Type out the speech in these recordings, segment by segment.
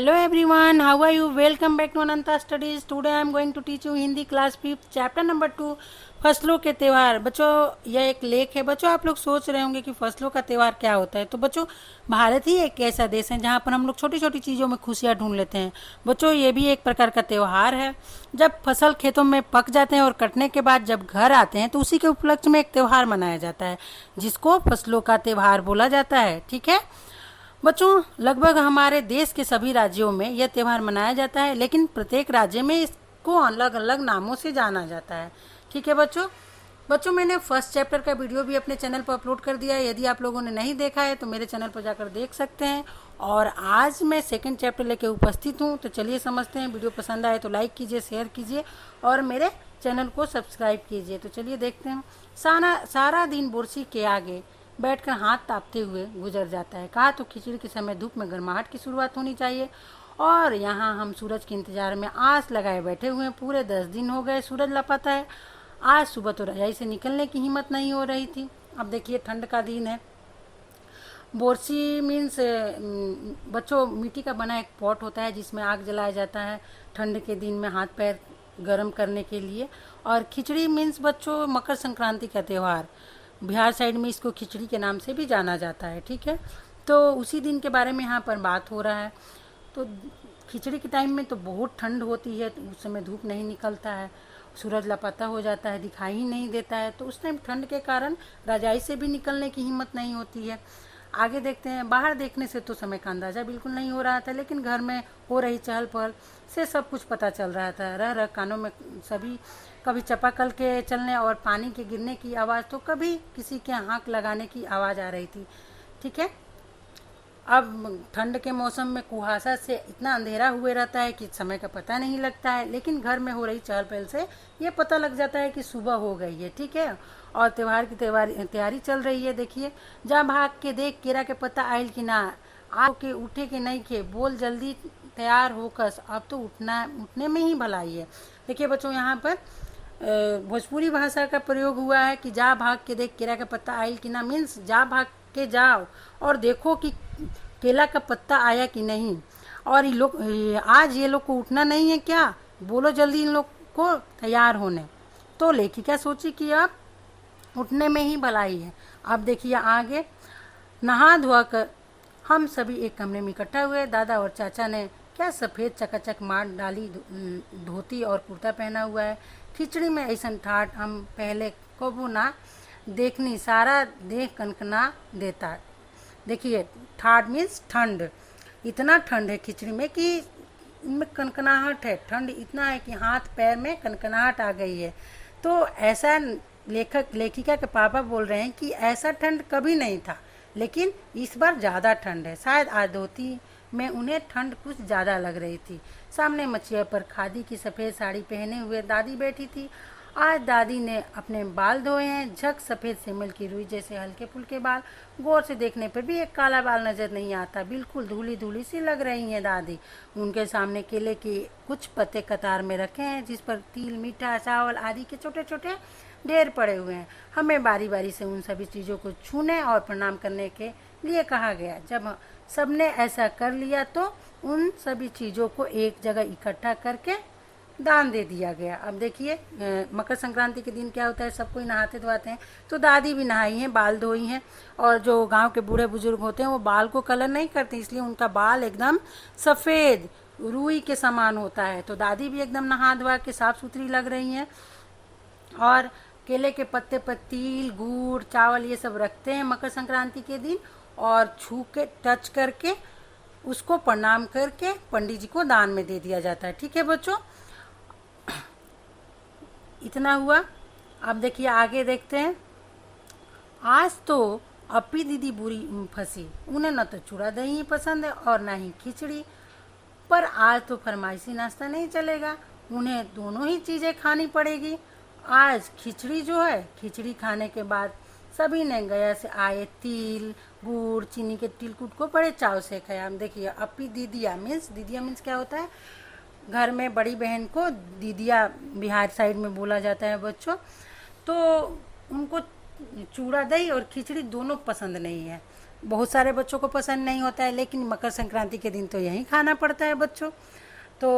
Hello everyone, how are you? Welcome back to Ananta Studies. Today I am going to teach you Hindi class 5th chapter number 2 फसलों के त्यौहार। बच्चों यह एक लेख है। बच्चों आप लोग सोच रहे होंगे कि फसलों का त्यौहार क्या होता है। तो बच्चों भारत ही एक ऐसा देश है जहाँ पर हम लोग छोटी छोटी चीज़ों में खुशियाँ ढूंढ लेते हैं। बच्चों ये भी एक प्रकार का त्यौहार है। जब फसल खेतों में पक जाते हैं और कटने के बाद जब घर आते हैं तो उसी के उपलक्ष्य में एक त्यौहार मनाया जाता है जिसको फसलों का त्यौहार बोला जाता है। ठीक है बच्चों, लगभग हमारे देश के सभी राज्यों में यह त्यौहार मनाया जाता है, लेकिन प्रत्येक राज्य में इसको अलग अलग नामों से जाना जाता है। ठीक है बच्चों मैंने फर्स्ट चैप्टर का वीडियो भी अपने चैनल पर अपलोड कर दिया है। यदि आप लोगों ने नहीं देखा है तो मेरे चैनल पर जाकर देख सकते हैं। और आज मैं सेकंड चैप्टर लेके उपस्थित हूँ। तो चलिए समझते हैं। वीडियो पसंद आए तो लाइक कीजिए, शेयर कीजिए और मेरे चैनल को सब्सक्राइब कीजिए। तो चलिए देखते हैं। सारा दिन बुर्सी के आगे बैठकर हाथ तापते हुए गुजर जाता है। कहा तो खिचड़ी के समय धूप में गर्माहट की शुरुआत होनी चाहिए और यहाँ हम सूरज के इंतजार में आस लगाए बैठे हुए हैं। पूरे 10 दिन हो गए सूरज लपाता है। आज सुबह तो रजाई से निकलने की हिम्मत नहीं हो रही थी। अब देखिए ठंड का दिन है। बोरसी मीन्स बच्चों मिट्टी का बना एक पॉट होता है जिसमें आग जलाया जाता है ठंड के दिन में हाथ पैर गर्म करने के लिए। और खिचड़ी मीन्स बच्चों मकर संक्रांति का त्यौहार। बिहार साइड में इसको खिचड़ी के नाम से भी जाना जाता है। ठीक है, तो उसी दिन के बारे में यहाँ पर बात हो रहा है। तो खिचड़ी के टाइम में तो बहुत ठंड होती है, तो उस समय धूप नहीं निकलता है, सूरज लापता हो जाता है, दिखाई ही नहीं देता है। तो उस टाइम ठंड के कारण रजाई से भी निकलने की हिम्मत नहीं होती है। आगे देखते हैं। बाहर देखने से तो समय का अंदाज़ा बिल्कुल नहीं हो रहा था, लेकिन घर में हो रही चहल पहल से सब कुछ पता चल रहा था। रह रह कानों में सभी कभी चापाकल के चलने और पानी के गिरने की आवाज़, तो कभी किसी के हाँक लगाने की आवाज़ आ रही थी। ठीक है, अब ठंड के मौसम में कुहासा से इतना अंधेरा हुए रहता है कि समय का पता नहीं लगता है, लेकिन घर में हो रही चहल पहल से ये पता लग जाता है कि सुबह हो गई है। ठीक है, और त्यौहार की तैयारी चल रही है। देखिए, जा भाग के देख केरा के पत्ता आयल कि ना, आओ के उठे के नहीं खे, बोल जल्दी तैयार होकस, अब तो उठने में ही भलाई है। देखिए बच्चों, यहाँ पर भोजपुरी भाषा का प्रयोग हुआ है कि जा भाग के देख केरा का पत्ता आयल कि ना, मीन्स जा भाग के जाओ और देखो कि केला का पत्ता आया कि नहीं। और आज ये लोग को उठना नहीं है क्या, बोलो जल्दी इन लोग को तैयार होने। तो लेखिका सोची कि अब उठने में ही भलाई है। अब देखिए आगे। नहा धोआ कर हम सभी एक कमरे में इकट्ठा हुए। दादा और चाचा ने क्या सफ़ेद चकाचक मार डाली धोती और कुर्ता पहना हुआ है। खिचड़ी में ऐसा ठाट हम पहले कबू ना देखनी, सारा देह कनकना देता। देखिए ठाट मीन्स ठंड। इतना ठंड है खिचड़ी में कि इनमें कनकनाहट है। ठंड इतना है कि हाथ पैर में कनकनाहट आ गई है। तो ऐसा लेखिका के पापा बोल रहे हैं कि ऐसा ठंड कभी नहीं था, लेकिन इस बार ज़्यादा ठंड है। शायद आज धोती में उन्हें ठंड कुछ ज़्यादा लग रही थी। सामने मछिया पर खादी की सफ़ेद साड़ी पहने हुए दादी बैठी थी। आज दादी ने अपने बाल धोए हैं। झक सफ़ेद सेमल की रुई जैसे हल्के फुल्के बाल। गौर से देखने पर भी एक काला बाल नज़र नहीं आता। बिल्कुल धूली धूली सी लग रही हैं दादी। उनके सामने केले के कुछ पत्ते कतार में रखे हैं जिस पर तिल, मीठा, चावल आदि के छोटे छोटे ढेर पड़े हुए हैं। हमें बारी बारी से उन सभी चीज़ों को छूने और प्रणाम करने के लिए कहा गया। जब सबने ऐसा कर लिया तो उन सभी चीज़ों को एक जगह इकट्ठा करके दान दे दिया गया। अब देखिए मकर संक्रांति के दिन क्या होता है, सब कोई नहाते धोते हैं। तो दादी भी नहाई हैं, बाल धोई हैं। और जो गांव के बूढ़े बुजुर्ग होते हैं वो बाल को कलर नहीं करते, इसलिए उनका बाल एकदम सफ़ेद रुई के समान होता है। तो दादी भी एकदम नहा धोआ के साफ़ सुथरी लग रही हैं। और केले के पत्ते पर तिल, गुड़, चावल ये सब रखते हैं मकर संक्रांति के दिन, और छू के टच करके उसको प्रणाम करके पंडित जी को दान में दे दिया जाता है। ठीक है बच्चों, इतना हुआ। अब देखिए आगे देखते हैं। आज तो अपी दीदी बुरी फंसी। उन्हें न तो चूड़ा दही पसंद है और ना ही खिचड़ी, पर आज तो फरमाइशी नाश्ता नहीं चलेगा, उन्हें दोनों ही चीज़ें खानी पड़ेगी। आज खिचड़ी जो है, खिचड़ी खाने के बाद सभी ने गया से आए तिल, गुड़, चीनी के तिलकुट को बड़े चाव से खाया। देखिए अपी दीदिया मीन्स क्या होता है, घर में बड़ी बहन को दीदिया बिहार साइड में बोला जाता है बच्चों। तो उनको चूड़ा दही और खिचड़ी दोनों पसंद नहीं है। बहुत सारे बच्चों को पसंद नहीं होता है, लेकिन मकर संक्रांति के दिन तो यही खाना पड़ता है बच्चों। तो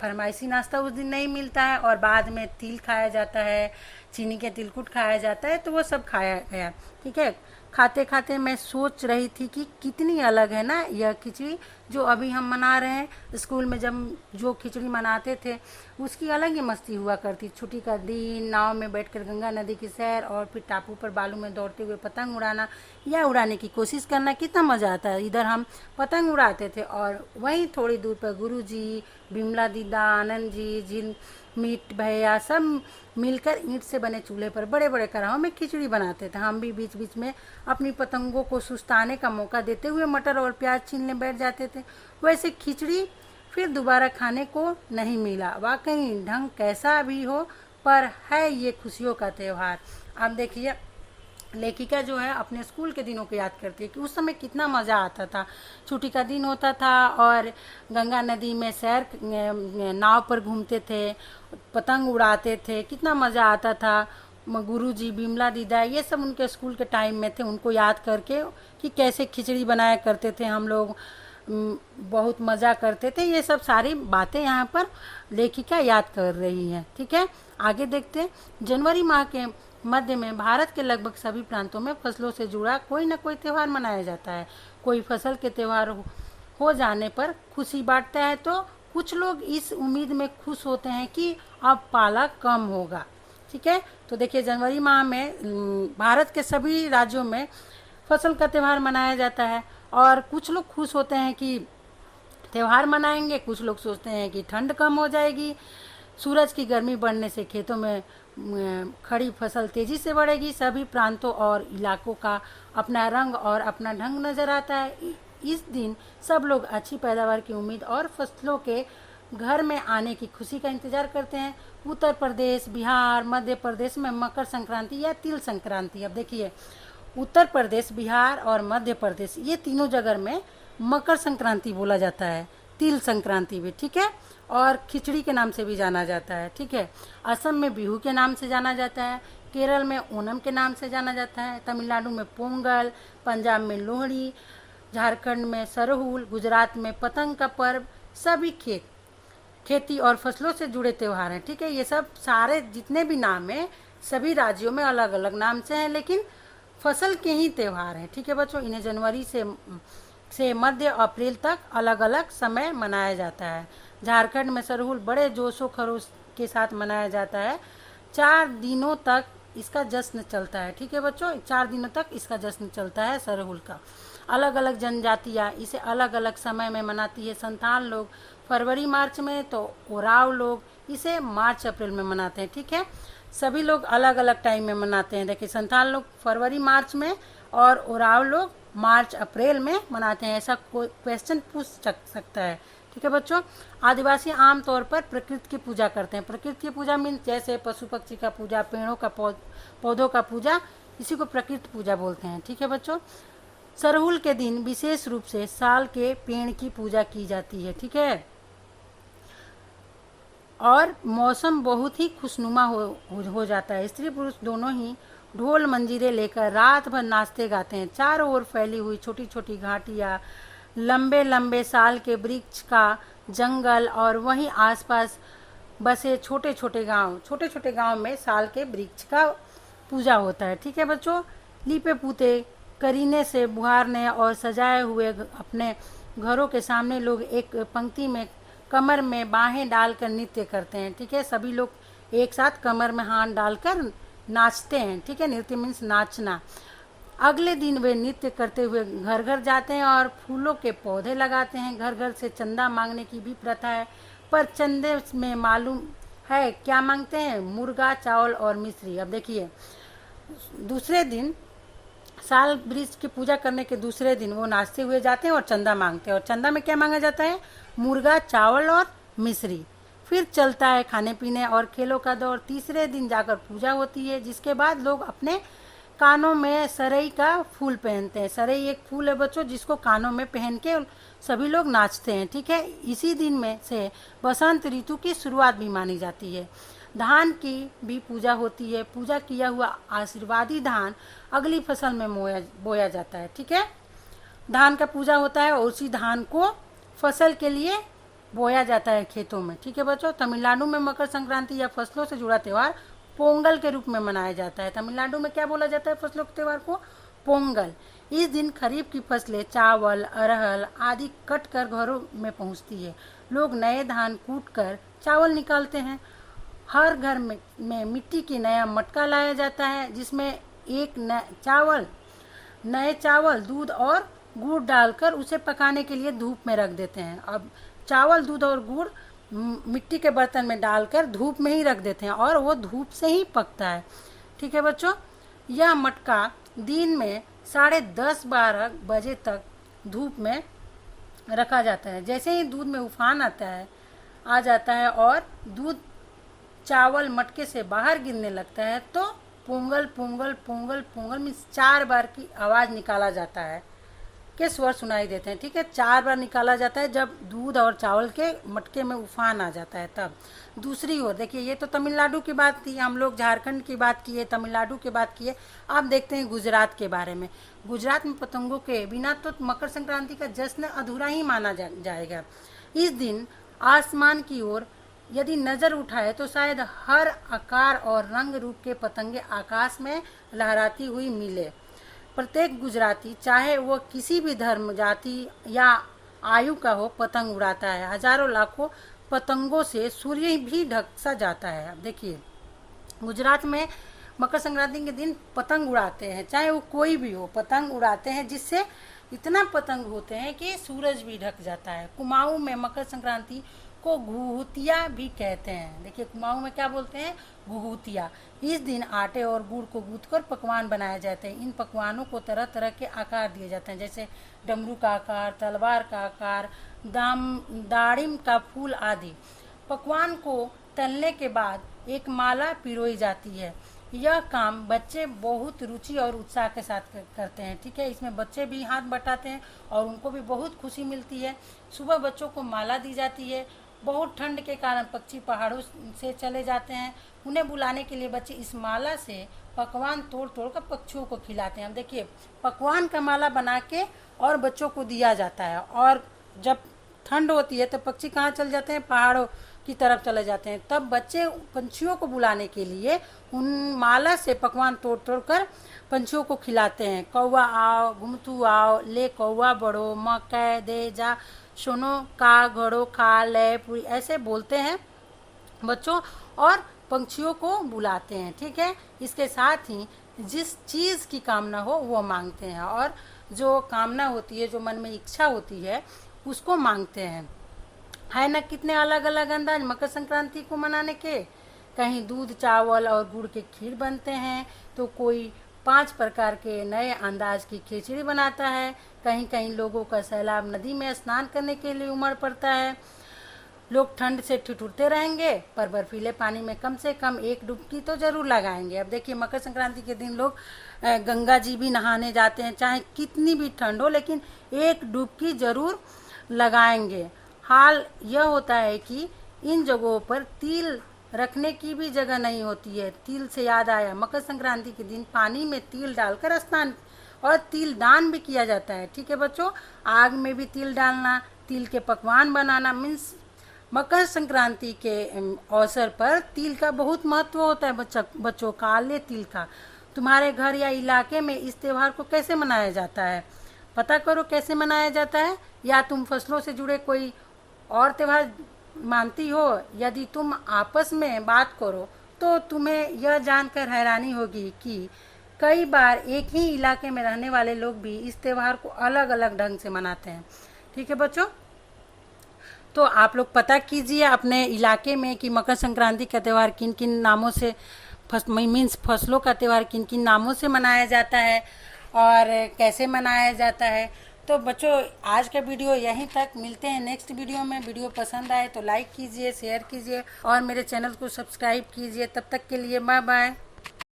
फरमाइशी नाश्ता उस दिन नहीं मिलता है, और बाद में तिल खाया जाता है, चीनी के तिलकुट खाया जाता है, तो वो सब खाया गया। ठीक है, खाते खाते मैं सोच रही थी कि कितनी अलग है ना यह खिचड़ी जो अभी हम मना रहे हैं। स्कूल में जब जो खिचड़ी मनाते थे उसकी अलग ही मस्ती हुआ करती। छुट्टी का दिन, नाव में बैठकर गंगा नदी की सैर, और फिर टापू पर बालू में दौड़ते हुए पतंग उड़ाना या उड़ाने की कोशिश करना, कितना मज़ा आता है। इधर हम पतंग उड़ाते थे और वहीं थोड़ी दूर पर गुरुजी, बिमला दीदा, आनंद जी, जिन मीट भैया सब मिलकर ईंट से बने चूल्हे पर बड़े बड़े कढ़ाओं में खिचड़ी बनाते थे। हम भी बीच बीच में अपनी पतंगों को सुस्ताने का मौका देते हुए मटर और प्याज छीलने बैठ जाते थे। वैसे खिचड़ी फिर दोबारा खाने को नहीं मिला। वाकई ढंग कैसा भी हो, पर है ये खुशियों का त्यौहार। अब देखिए, लेखिका जो है अपने स्कूल के दिनों को याद करती है कि उस समय कितना मज़ा आता था। छुट्टी का दिन होता था और गंगा नदी में सैर, नाव पर घूमते थे, पतंग उड़ाते थे, कितना मज़ा आता था। गुरुजी, बिमला दीदा, ये सब उनके स्कूल के टाइम में थे। उनको याद करके कि कैसे खिचड़ी बनाया करते थे हम लोग, बहुत मज़ा करते थे। ये सब सारी बातें यहाँ पर लेखिका याद कर रही है। ठीक है, आगे देखते हैं। जनवरी माह के मध्य में भारत के लगभग सभी प्रांतों में फसलों से जुड़ा कोई न कोई त्यौहार मनाया जाता है। कोई फसल के त्यौहार हो जाने पर खुशी बांटता है, तो कुछ लोग इस उम्मीद में खुश होते हैं कि अब पाला कम होगा। ठीक है, तो देखिए जनवरी माह में भारत के सभी राज्यों में फसल का त्यौहार मनाया जाता है, और कुछ लोग खुश होते हैं कि त्यौहार मनाएंगे, कुछ लोग सोचते हैं कि ठंड कम हो जाएगी, सूरज की गर्मी बढ़ने से खेतों में खड़ी फसल तेजी से बढ़ेगी। सभी प्रांतों और इलाकों का अपना रंग और अपना ढंग नजर आता है। इस दिन सब लोग अच्छी पैदावार की उम्मीद और फसलों के घर में आने की खुशी का इंतजार करते हैं। उत्तर प्रदेश, बिहार, मध्य प्रदेश में मकर संक्रांति या तिल संक्रांति, अब देखिए उत्तर प्रदेश, बिहार और मध्य प्रदेश, ये तीनों जगह में मकर संक्रांति बोला जाता है, तिल संक्रांति भी। ठीक है, और खिचड़ी के नाम से भी जाना जाता है। ठीक है, असम में बिहू के नाम से जाना जाता है, केरल में ओणम के नाम से जाना जाता है, तमिलनाडु में पोंगल, पंजाब में लोहड़ी, झारखंड में सरहुल, गुजरात में पतंग का पर्व। सभी खेती और फसलों से जुड़े त्यौहार हैं। ठीक है, ये सब सारे जितने भी नाम हैं सभी राज्यों में अलग अलग नाम से हैं, लेकिन फसल के ही त्यौहार हैं। ठीक है बच्चों, इन्हें जनवरी से मध्य अप्रैल तक अलग अलग समय मनाया जाता है। झारखंड में सरहुल बड़े जोशो खरोश के साथ मनाया जाता है। 4 दिनों तक इसका जश्न चलता है। ठीक है बच्चों, 4 दिनों तक इसका जश्न चलता है सरहुल का। अलग अलग जनजातियाँ इसे अलग अलग समय में मनाती है। संथाल लोग फरवरी मार्च में, तो ओराव लोग इसे मार्च अप्रैल में मनाते हैं। ठीक है, सभी लोग अलग अलग टाइम में मनाते हैं। देखिए संथाल लोग फरवरी मार्च में और ओराव लोग मार्च अप्रैल में मनाते हैं। ऐसा कोई क्वेश्चन पूछ सकता है। ठीक है बच्चों, आदिवासी आमतौर पर प्रकृति की पूजा करते हैं। प्रकृति की पूजा मीन जैसे पशु पक्षी का पूजा, पेड़ों का पौधों का पूजा, इसी को प्रकृति पूजा बोलते हैं। ठीक है बच्चों, सरहुल के दिन विशेष रूप से साल के पेड़ की पूजा की जाती है। ठीक है, और मौसम बहुत ही खुशनुमा हो जाता है। स्त्री पुरुष दोनों ही ढोल मंजीरे लेकर रात भर नाचते गाते हैं। चारों ओर फैली हुई छोटी छोटी घाटियाँ, लंबे लंबे साल के वृक्ष का जंगल, और वहीं आसपास बसे छोटे छोटे गांव में साल के वृक्ष का पूजा होता है। ठीक है बच्चों, लीपे पूते करीने से बुहारने और सजाए हुए अपने घरों के सामने लोग एक पंक्ति में कमर में बाहें डालकर नृत्य करते हैं। ठीक है, सभी लोग एक साथ कमर में हाथ डालकर नाचते हैं। ठीक है, नृत्य मीन्स नाचना। अगले दिन वे नृत्य करते हुए घर घर जाते हैं और फूलों के पौधे लगाते हैं। घर घर से चंदा मांगने की भी प्रथा है, पर चंदे में मालूम है क्या मांगते हैं? मुर्गा, चावल और मिश्री। अब देखिए, दूसरे दिन साल वृक्ष की पूजा करने के दूसरे दिन वो नाचते हुए जाते हैं और चंदा मांगते हैं। और चंदा में क्या मांगा जाता है? मुर्गा, चावल और मिश्री। फिर चलता है खाने पीने और खेलों का दौर। तीसरे दिन जाकर पूजा होती है, जिसके बाद लोग अपने कानों में सरई का फूल पहनते हैं। सरई एक फूल है बच्चों, जिसको कानों में पहन के सभी लोग नाचते हैं। ठीक है, इसी दिन में से बसंत ऋतु की शुरुआत भी मानी जाती है। धान की भी पूजा होती है। पूजा किया हुआ आशीर्वादी धान अगली फसल में बोया जाता है। ठीक है, धान का पूजा होता है और उसी धान को फसल के लिए बोया जाता है खेतों में। ठीक है बच्चों, तमिलनाडु में मकर संक्रांति या फसलों से जुड़ा त्यौहार पोंगल के रूप में मनाया जाता है। तमिलनाडु में क्या बोला जाता है फसलों के त्यौहार को? पोंगल। इस दिन खरीफ की फसलें चावल, अरहर आदि कट कर घरों में पहुंचती है। लोग नए धान कूट कर चावल निकालते हैं। हर घर में मिट्टी की नया मटका लाया जाता है, जिसमें नए चावल दूध और गुड़ डालकर उसे पकाने के लिए धूप में रख देते हैं। अब चावल, दूध और गुड़ मिट्टी के बर्तन में डालकर धूप में ही रख देते हैं और वो धूप से ही पकता है। ठीक है बच्चों, यह मटका दिन में 10:30-12 बजे तक धूप में रखा जाता है। जैसे ही दूध में उफान आ जाता है और दूध चावल मटके से बाहर गिरने लगता है तो पोंगल पोंगल पोंगल पोंगल मीन्स 4 बार की आवाज़ निकाला जाता है के स्वर सुनाई देते हैं। ठीक है, 4 बार निकाला जाता है जब दूध और चावल के मटके में उफान आ जाता है तब। दूसरी ओर देखिए, ये तो तमिलनाडु की बात थी, हम लोग झारखंड की बात किए, तमिलनाडु की बात किए। अब देखते हैं गुजरात के बारे में। गुजरात में पतंगों के बिना तो मकर संक्रांति का जश्न अधूरा ही माना जाएगा। इस दिन आसमान की ओर यदि नज़र उठाए तो शायद हर आकार और रंग रूप के पतंगे आकाश में लहराती हुई मिले। प्रत्येक गुजराती, चाहे वो किसी भी धर्म, जाति या आयु का हो, पतंग उड़ाता है। हजारों लाखों पतंगों से सूर्य भी ढक सा जाता है। अब देखिए, गुजरात में मकर संक्रांति के दिन पतंग उड़ाते हैं, चाहे वो कोई भी हो, पतंग उड़ाते हैं जिससे इतना पतंग होते हैं कि सूरज भी ढक जाता है। कुमाऊं में मकर संक्रांति को घुघुतिया भी कहते हैं। देखिए, कुमाऊं में क्या बोलते हैं? घुघुतिया। इस दिन आटे और गुड़ को गूंथकर पकवान बनाए जाते हैं। इन पकवानों को तरह तरह के आकार दिए जाते हैं, जैसे डमरू का आकार, तलवार का आकार, दाड़िम का फूल आदि। पकवान को तलने के बाद एक माला पिरोई जाती है। यह काम बच्चे बहुत रुचि और उत्साह के साथ करते हैं। ठीक है, इसमें बच्चे भी हाथ बटाते हैं और उनको भी बहुत खुशी मिलती है। सुबह बच्चों को माला दी जाती है। बहुत ठंड के कारण पक्षी पहाड़ों से चले जाते हैं। उन्हें बुलाने के लिए बच्चे इस माला से पकवान तोड़ तोड़ कर पक्षियों को खिलाते हैं। अब देखिए, पकवान का माला बना के और बच्चों को दिया जाता है। और जब ठंड होती है तो पक्षी कहाँ चले जाते हैं? पहाड़ों की तरफ चले जाते हैं। तब बच्चे पंछियों को बुलाने के लिए उन माला से पकवान तोड़ तोड़ कर पंछियों को खिलाते हैं। कौवा आओ, घुमतू आओ, ले कौवा बड़ो, मकै दे जा, सुनो का घड़ो खा ले पूरी, ऐसे बोलते हैं बच्चों और पंछियों को बुलाते हैं। ठीक है, इसके साथ ही जिस चीज़ की कामना हो वो मांगते हैं और जो कामना होती है, जो मन में इच्छा होती है, उसको मांगते हैं। है ना कितने अलग अलग अंदाज मकर संक्रांति को मनाने के। कहीं दूध, चावल और गुड़ के खीर बनते हैं तो कोई 5 प्रकार के नए अंदाज की खिचड़ी बनाता है। कहीं कहीं लोगों का सैलाब नदी में स्नान करने के लिए उमड़ पड़ता है। लोग ठंड से ठिठुरते रहेंगे पर बर्फीले पानी में कम से कम एक डुबकी तो जरूर लगाएंगे। अब देखिए, मकर संक्रांति के दिन लोग गंगा जी भी नहाने जाते हैं, चाहे कितनी भी ठंड हो, लेकिन एक डुबकी जरूर लगाएंगे। हाल यह होता है कि इन जगहों पर तिल रखने की भी जगह नहीं होती है। तिल से याद आया, मकर संक्रांति के दिन पानी में तिल डालकर स्नान और तिल दान भी किया जाता है। ठीक है बच्चों, आग में भी तिल डालना, तिल के पकवान बनाना मीन्स मकर संक्रांति के अवसर पर तिल का बहुत महत्व होता है। बच्चों, काले तिल का तुम्हारे घर या इलाके में इस त्यौहार को कैसे मनाया जाता है? पता करो कैसे मनाया जाता है, या तुम फसलों से जुड़े कोई और त्यौहार मानती हो। यदि तुम आपस में बात करो तो तुम्हें यह जानकर हैरानी होगी कि कई बार एक ही इलाके में रहने वाले लोग भी इस त्यौहार को अलग अलग ढंग से मनाते हैं। ठीक है बच्चों, तो आप लोग पता कीजिए अपने इलाके में कि मकर संक्रांति का त्यौहार किन किन नामों से फसलों का त्यौहार किन किन नामों से मनाया जाता है और कैसे मनाया जाता है। तो बच्चों, आज का वीडियो यहीं तक, मिलते हैं नेक्स्ट वीडियो में। वीडियो पसंद आए तो लाइक कीजिए, शेयर कीजिए और मेरे चैनल को सब्सक्राइब कीजिए। तब तक के लिए बाय बाय।